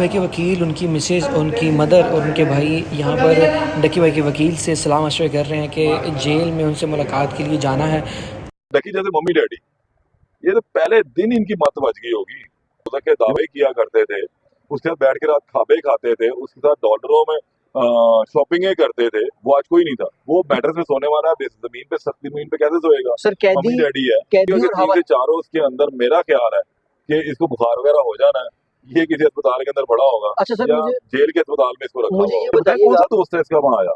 भाई के वकील, उनकी मिसेज़, उनकी मदर और उनके भाई यहाँ पर डक्की भाई के वकील से सलाह मशवरे कर रहे हैं कि जेल में उनसे मुलाकात के लिए जाना है। डकी जैसे मम्मी डैडी, ये तो पहले दिन इनकी मत बच गई होगी। खुदा के दावे किया करते थे, उसके साथ बैठ के रात खाबे खाते थे, उसके साथ डॉलरों में शॉपिंगें करते थे। वो आज कोई नहीं था। वो मैट्रेस में सोने वाला है, जमीन पे, सख्त जमीन पे कैसे सोएगा? सर मम्मी कैदी डैडी है। कैदी क्योंकि और 3 से 4 रोज के अंदर मेरा ख्याल है कि इसको बुखार वगैरह हो जाना है, ये किसी अस्पताल के अंदर पड़ा होगा अच्छा सर, या मुझे जेल के अस्पताल में इसको रखा मुझे हुआ ये होगा। पता है कौन बताइएगा। सा दोस्त है इसका वहां आया?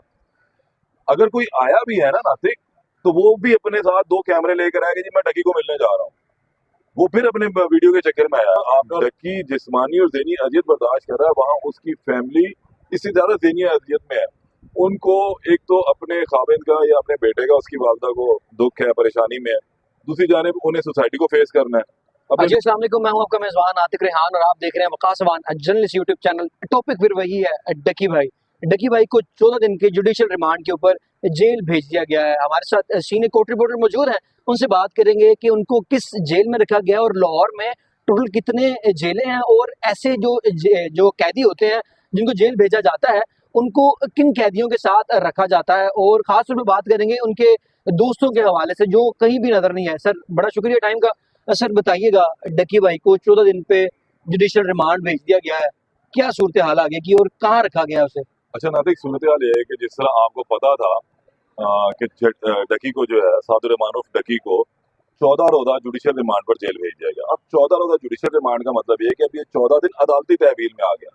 अगर कोई आया भी है ना नासिक, तो वो भी अपने साथ 2 कैमरे लेकर आएगा, जी मैं डकी को मिलने जा रहा हूँ। वो फिर अपने वीडियो के चक्कर में आया। आप डकी जिस्मानी और ज़हनी अजियत बर्दाश्त कर रहा है, वहां उसकी फैमिली इससे ज्यादा ज़हनी अजियत में है। उनको एक तो अपने खाविंद का या अपने बेटे का, उसकी वालदा को दुख है, परेशानी में है। दूसरी जानिब उन्हें सोसाइटी को फेस करना है। अब जी अस्सलाम वालेकुम, मैं हूं आपका मेज़बान आतिक रेहान और आप देख रहे हैं Waqas Awan journalist YouTube channel. Topic फिर वही है, डकी भाई। डकी भाई को 14 दिन के जुडिशियल रिमांड के ऊपर जेल भेज दिया गया है। हमारे साथ सीनियर कोर्ट रिपोर्टर मौजूद हैं, उनसे बात करेंगे कि उनको किस जेल में रखा गया और लाहौर में टोटल कितने जेलें हैं और ऐसे जो कैदी होते हैं जिनको जेल भेजा जाता है, उनको किन कैदियों के साथ रखा जाता है, और खास तौर पर बात करेंगे उनके दोस्तों के हवाले से जो कहीं भी नजर नहीं है। सर बड़ा शुक्रिया टाइम का। सर बताइएगा, डकी भाई को 14 दिन पे जुडिशियल रिमांड भेज दिया गया है, क्या सूरत हाल आगे की और कहाँ रखा गया उसे? अच्छा नातिक, सूरत हाल ये है कि जिस तरह आपको पता था कि डकी को जो है, सादुर रहमान उर्फ डकी को 14 रोजा जुडिशियल रिमांड पर जेल भेज दिया गया। अब 14 रोजा जुडिशियल रिमांड का मतलब ये है कि अब ये 14 दिन अदालती तहवील में आ गया।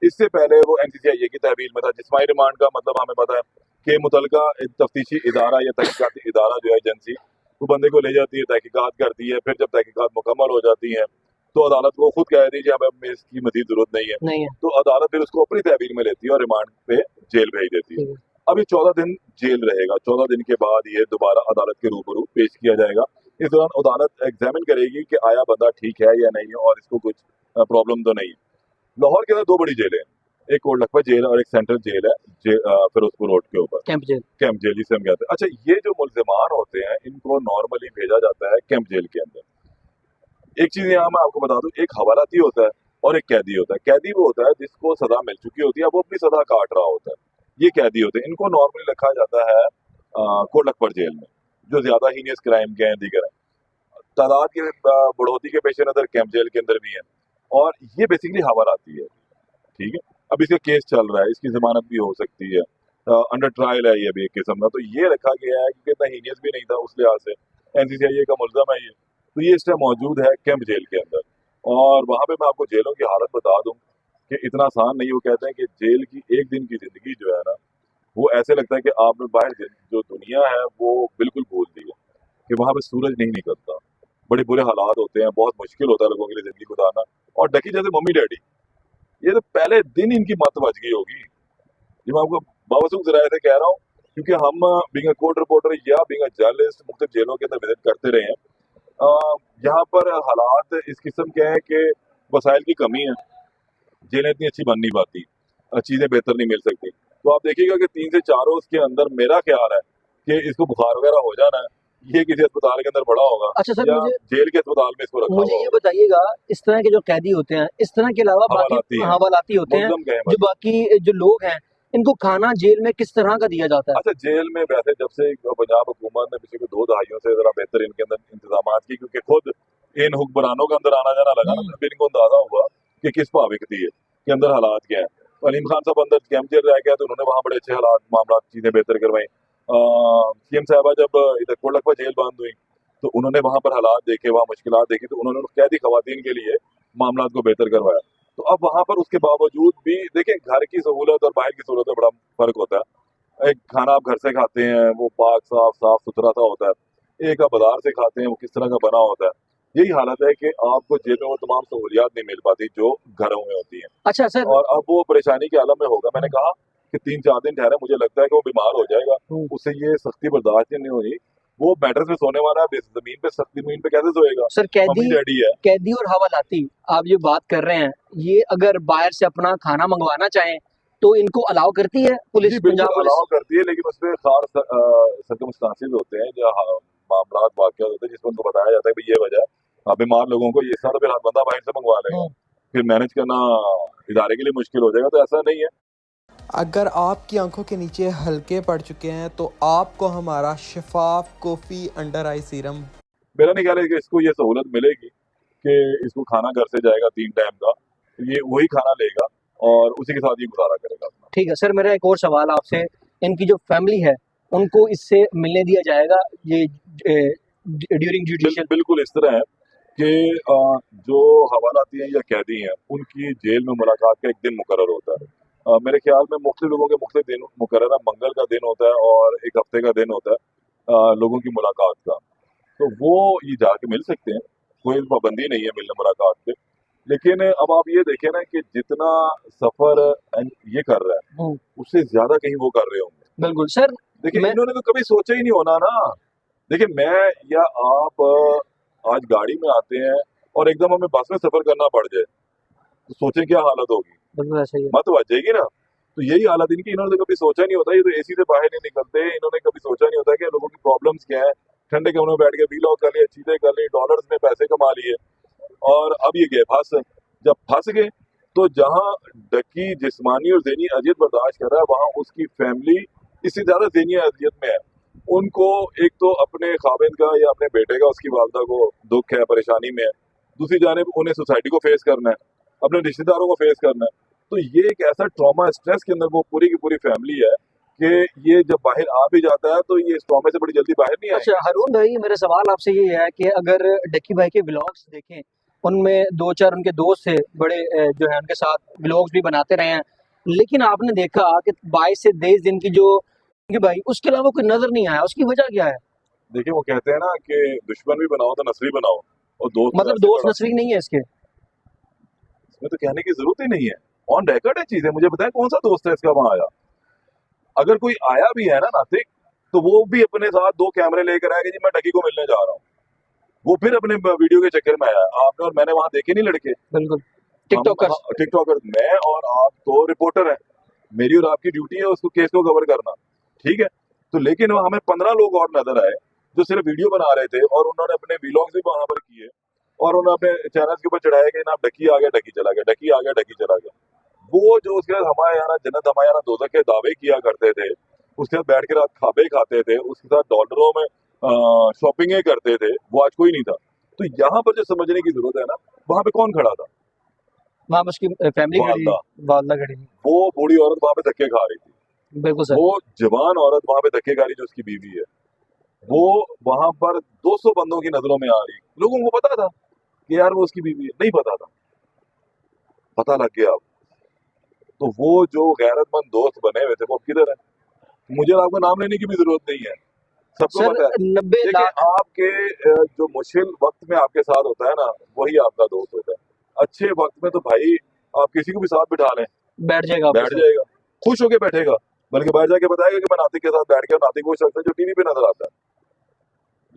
इससे पहले वो एनसीसीआईए की तहवील में था। जिस्मानी रिमांड का मतलब हमें पता है कि मुतलका तफ्तीशी इदारा या तहकीकाती इदारा जो है, एजेंसी, वो बंदे को ले जाती है, तहकीकात करती है। फिर जब तहकीकात मुकम्मल हो जाती है तो अदालत को खुद कह रही है हमें इसकी मजीद जरूरत नहीं है, तो अदालत फिर उसको अपनी तहवील में लेती है और रिमांड पे जेल भेज देती है। अब ये 14 दिन जेल रहेगा। 14 दिन के बाद ये दोबारा अदालत के रूबरू पेश किया जाएगा। इस दौरान अदालत एग्जामिन करेगी कि आया बंदा ठीक है या नहीं है और इसको कुछ प्रॉब्लम तो नहीं है। लाहौर के अंदर 2 बड़ी जेलें हैं, एक कोट लखपत जेल और एक सेंट्रल जेल है फिरोजपुर रोड के ऊपर, कैंप जेल जिसे हम कहते हैं। अच्छा, ये जो मुल्जिमान होते हैं इनको नॉर्मली भेजा जाता है कैंप जेल के अंदर। एक चीज यहाँ मैं आपको बता दूं, एक हवालाती होता है और एक कैदी होता है। कैदी वो होता है जिसको सजा मिल चुकी होती है, वो अपनी सजा काट रहा होता है। ये कैदी होते हैं, इनको नॉर्मली रखा जाता है कोट लखपत जेल में, जो ज्यादा हीनियस क्राइम के हैं, दीगर है। तादाद की बढ़ोतरी के पेश नजर कैंप जेल के अंदर भी है। और ये बेसिकली हवालाती है, ठीक है। अब इसका केस चल रहा है, इसकी जमानत भी हो सकती है, अंडर ट्रायल है ये भी एक किस्म का। तो ये रखा गया है क्योंकि इतना हीनियस भी नहीं था उस लिहाज से। एनसीसीआईए का मुल्जम है ये, तो ये इस टाइम मौजूद है कैंप जेल के अंदर। और वहां पे मैं आपको जेलों की हालत बता दूं कि इतना आसान नहीं। वो कहते हैं कि जेल की एक दिन की जिंदगी जो है ना, वो ऐसे लगता है कि आपने बाहर जो दुनिया है वो बिल्कुल भूल दी है, कि वहां पे सूरज नहीं निकलता, बड़े बुरे हालात होते हैं, बहुत मुश्किल होता है लोगों के लिए जिंदगी गुजारना। और डकी जैसे मम्मी डैडी, ये तो पहले दिन इनकी मत बच गई होगी। ये मैं आपको बावसूख जराये से कह रहा हूँ, क्योंकि हम बीइंग अ कोर्ट रिपोर्टर या बीइंग अ जर्नलिस्ट मुख्तलिफ जेलों के अंदर विजिट करते रहे हैं। यहाँ पर हालात इस किस्म के हैं कि वसाइल की कमी है, जेलें इतनी अच्छी बन नहीं पाती, चीजें बेहतर नहीं मिल सकती। तो आप देखिएगा कि 3 से 4 रोज के अंदर मेरा ख्याल है कि इसको बुखार वगैरह हो जाना है, ये किसी अस्पताल के अंदर पड़ा होगा अच्छा सर, या जेल के अस्पताल में इसको रखा मुझे हुआ ये होगा। बताइएगा, इस तरह के जो कैदी होते हैं, इस तरह के अलावा बाकी हवालाती हैं, हवालाती होते हैं, मुल्जम गए जो बाकी जो लोग हैं, इनको खाना जेल में किस तरह का दिया जाता है? अच्छा, जेल में वैसे जब से पंजाब हुकूमत ने पिछले 2 दहाइयों से जरा बेहतर इनके अंदर इंतजाम की, क्योंकि खुद इन हुक्मरानों का अंदर आना जाना लगा ना, फिर इनको अंदाजा हुआ कि किस भाव बिकती है, कि अंदर हालात क्या है। अलीम खान साहब अंदर कैंप जेल रह गया तो उन्होंने वहाँ बड़े अच्छे हालात, मामला, चीजें बेहतर करवाई। सीएम साहबा जब इधर कोटलखपत जेल बंद हुई तो उन्होंने वहां पर हालात देखे, वहाँ मुश्किलात देखी, तो उन्होंने कैदी खवातीन के लिए मामला को बेहतर करवाया। तो अब वहां पर उसके बावजूद भी देखें, घर की सहूलत और बाहर की सहूलत में बड़ा फर्क होता है। एक खाना आप घर से खाते हैं वो पाक साफ साफ सुथरा सा होता है, एक आप बाजार से खाते हैं वो किस तरह का बना होता है। यही हालत है कि आपको जेल में वो तमाम सहूलियात नहीं मिल पाती जो घरों में होती हैं। अच्छा सर, और अब वो परेशानी के आलम में होगा। मैंने कहा कि 3-4 दिन ठहरा, मुझे लगता है कि वो बीमार हो जाएगा, उससे ये सख्ती बर्दाश्त नहीं होगी। वो मैट्रेस में सोने वाला है, जमीन पे, सख्त जमीन पे कैसे सोएगा? सर मम्मी डैडी है। कैदी और हवालाती आप जो बात कर रहे हैं, ये अगर बाहर से अपना खाना मंगवाना चाहें तो इनको अलाउ करती है पुलिस, जी पंजाब बिल्कुल पुलिस? अलाउ करती है, लेकिन उसमें खास सर्कमस्टांसेस होते हैं, जो मामला वाकया होते हैं जिसमें उनको बताया जाता है कि ये वजह है, बीमार लोगों को ये सारा, फिर बंदा बाहर से मंगवा लेगा। फिर मैनेज करना इदारे के लिए मुश्किल हो जाएगा। तो ऐसा नहीं है। अगर आपकी आंखों के नीचे हल्के पड़ चुके हैं तो आपको हमारा शफाफ कॉफ़ी अंडर आई सीरम मेरा नहीं ख्याल है कि इसको ये सहूलत मिलेगी कि इसको खाना घर से जाएगा 3 टाइम का, ये वही खाना लेगा और उसी के साथ ये गुजारा करेगा अपना। ठीक है सर, मेरा एक और सवाल आपसे, इनकी जो फैमिली है उनको इससे मिलने दिया जाएगा ये ड्यूरिंग जुडिशियल? बिल्कुल इस तरह है कि जो हवालाती हैं या कैदी हैं उनकी जेल में मुलाकात का एक दिन मुकर्रर होता है। मेरे ख्याल में मुख्तलिफ लोगों के मुख्तलिफ दिन मुकर्रर है। मंगल का दिन होता है और एक हफ्ते का दिन होता है लोगों की मुलाकात का। तो वो ये जाके मिल सकते हैं, कोई पाबंदी नहीं है मिलने मुलाकात पे। लेकिन अब आप ये देखें ना कि जितना सफर ये कर रहा है उससे ज्यादा कहीं वो कर रहे होंगे। बिल्कुल सर। देखिए मैं इन्होंने तो कभी सोचा ही नहीं होना ना। देखिए मैं या आप आज गाड़ी में आते हैं और एकदम हमें बस में सफर करना पड़ जाए तो सोचें क्या हालत होगी। बिल्कुल ऐसा ही है। मत बचेगी ना। तो यही हालत इनकी। इन्होंने तो कभी सोचा नहीं होता, ये तो एसी से बाहर नहीं निकलते। इन्होंने कभी सोचा नहीं होता कि लोगों की प्रॉब्लम्स क्या है। ठंडे कमरों में बैठ के वीलॉग कर लिए, चीजें कर ली, डॉलर्स में पैसे कमा लिए और अब ये गए फंस। जब फंस गए तो जहां डकी जिस्मानी और ज़हनी अजियत बर्दाश्त कर रहा है वहां उसकी फैमिली इससे ज्यादा ज़हनी अजियत में है। उनको एक तो अपने खाविंद का या अपने बेटे का, उसकी वालदा को दुख है, परेशानी में है। दूसरी जानिब उन्हें सोसाइटी को फेस करना है, अपने रिश्तेदारों को फेस करना है। तो ये एक ऐसा ट्रॉमा स्ट्रेस के अंदर वो पूरी की पूरी फैमिली है कि ये जब बाहर आ भी जाता है तो ये इस ट्रॉमे से बड़ी जल्दी बाहर नहीं आएगा। अच्छा हारून भाई, मेरा सवाल आपसे ये है कि अगर डक्की भाई के व्लॉग्स देखें, उनमें 2-4 उनके दोस्त थे बड़े जो है उनके साथ व्लॉग्स भी बनाते रहे हैं, लेकिन आपने देखा कि 22 से 23 दिन की जो डक्की भाई, उसके अलावा कोई नजर नहीं आया। उसकी वजह क्या है? देखिए वो कहते हैं ना कि दुश्मन भी बनाओ तो नस्ली बनाओ और दोस्त मतलब वैसे दोस्त बनाओ। नस्ली नहीं है इसके? इसमें तो कहने की जरूरत ही नहीं है। ऑन रिकॉर्ड है चीजें। मुझे बताएं कौन सा दोस्त है इसका वहां आया। अगर कोई आया भी है ना नातिक, तो वो भी अपने साथ 2 कैमरे लेकर आएगा जी मैं डकी को मिलने जा रहा हूँ। वो फिर अपने वीडियो के चक्कर में आया। आपने और मैंने वहां देखे नहीं लड़के। बिल्कुल टिकटॉकर्स। टिकटॉकर, मैं और आप तो रिपोर्टर हैं। मेरी और आपकी ड्यूटी है उसको केस को कवर करना, ठीक है। तो लेकिन वहां हमें 15 लोग और नजर आए जो सिर्फ वीडियो बना रहे थे और उन्होंने अपने व्लॉग्स भी वहां पर किए और उन्होंने अपने चैनल के ऊपर चढ़ाया कि ना डकी आ गया, डकी चला गया, डकी आ गया, डकी चला गया। वो जो उसके साथ हमारे यहाँ जन्नत हमारे यहाँ दोजख के दावे किया करते थे, उसके साथ बैठ के रात खाबे खाते थे, उसके साथ डॉलरों में शॉपिंग करते थे, वो आज कोई नहीं था। तो यहाँ पर जो समझने की जरूरत है ना, वहां पे कौन खड़ा था? वहाँ पर उसकी फैमिली खड़ी, वालदा। वालदा खड़ी थी। वो बूढ़ी औरत वहां पे धक्के खा रही थी। बिल्कुल सर। वो जवान औरत वहां पे धक्के खा रही जो उसकी बीवी है। वो वहां पर 200 बंदों की नजरों में आ रही। लोगों को पता था कि यार वो उसकी बीवी है? नहीं पता था। पता लग गया अब। तो वो जो गैरतमंद दोस्त बने हुए थे वो अब किधर है? मुझे आपको नाम लेने की भी जरूरत नहीं है, सबको सर पता है। 90 देखिए लाख आपके जो मुश्किल वक्त में आपके साथ होता है ना, वही आपका दोस्त होता है। अच्छे वक्त में तो भाई आप किसी को भी साथ बिठा लें, बैठ जाएगा आपके बैठ साथ। जाएगा, खुश होके बैठेगा। बल्कि बाहर जाके बताएगा कि मैं नातिक के साथ बैठ गया। नातिक वो शख्स है जो टीवी पे नजर आता है।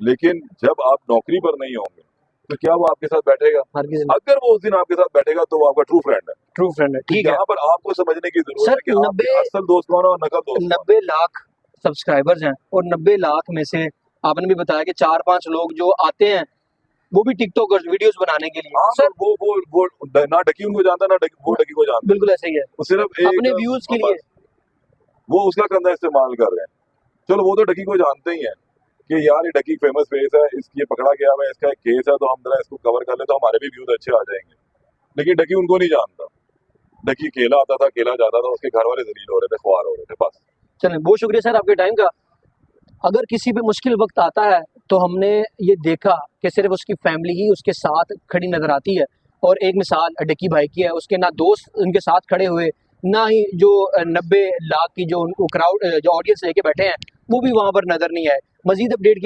लेकिन जब आप नौकरी पर नहीं होंगे तो क्या वो आपके साथ बैठेगा? हर किसी अगर वो उस दिन आपके साथ बैठेगा तो वो आपका ट्रू फ्रेंड है। ट्रू फ्रेंड है। तो ठीक है यहाँ पर आपको समझने की जरूरत सर। है कि आपके 90 असल दोस्त कौन है और नकल दोस्त कौन है। 90 लाख सब्सक्राइबर्स हैं और 90 लाख में से आपने भी बताया कि 4-5 लोग जो आते हैं वो भी टिकटॉकर्स वीडियोस बनाने के लिए। हाँ, सर वो ना डकी उनको जानता ना वो डकी को जानता। बिल्कुल ऐसे ही है, वो सिर्फ एक अपने व्यूज के लिए। वो उसका कंधा इस्तेमाल कर रहे हैं। चलो वो तो डकी को जानते ही हैं कि यार ये डकी फेमस फेस है, इसकी ये पकड़ा गया हुआ है, इसका एक केस है, तो हम जरा इसको कवर कर ले तो हमारे भी व्यूज अच्छे आ जाएंगे। लेकिन डकी उनको नहीं जानता। डकी अकेला आता था, अकेला जाता था, उसके घर वाले जलील हो रहे थे, ख्वार हो रहे थे, बस। चलें, बहुत शुक्रिया सर आपके टाइम का। अगर किसी पे मुश्किल वक्त आता है तो हमने ये देखा कि सिर्फ उसकी फैमिली ही उसके साथ खड़ी नजर आती है। और एक मिसाल डक्की भाई की है, उसके ना दोस्त उनके साथ खड़े हुए, ना ही जो 90 लाख की जो क्राउड जो ऑडियंस लेके बैठे हैं वो भी वहां पर नजर नहीं आए। मजीद अपडेट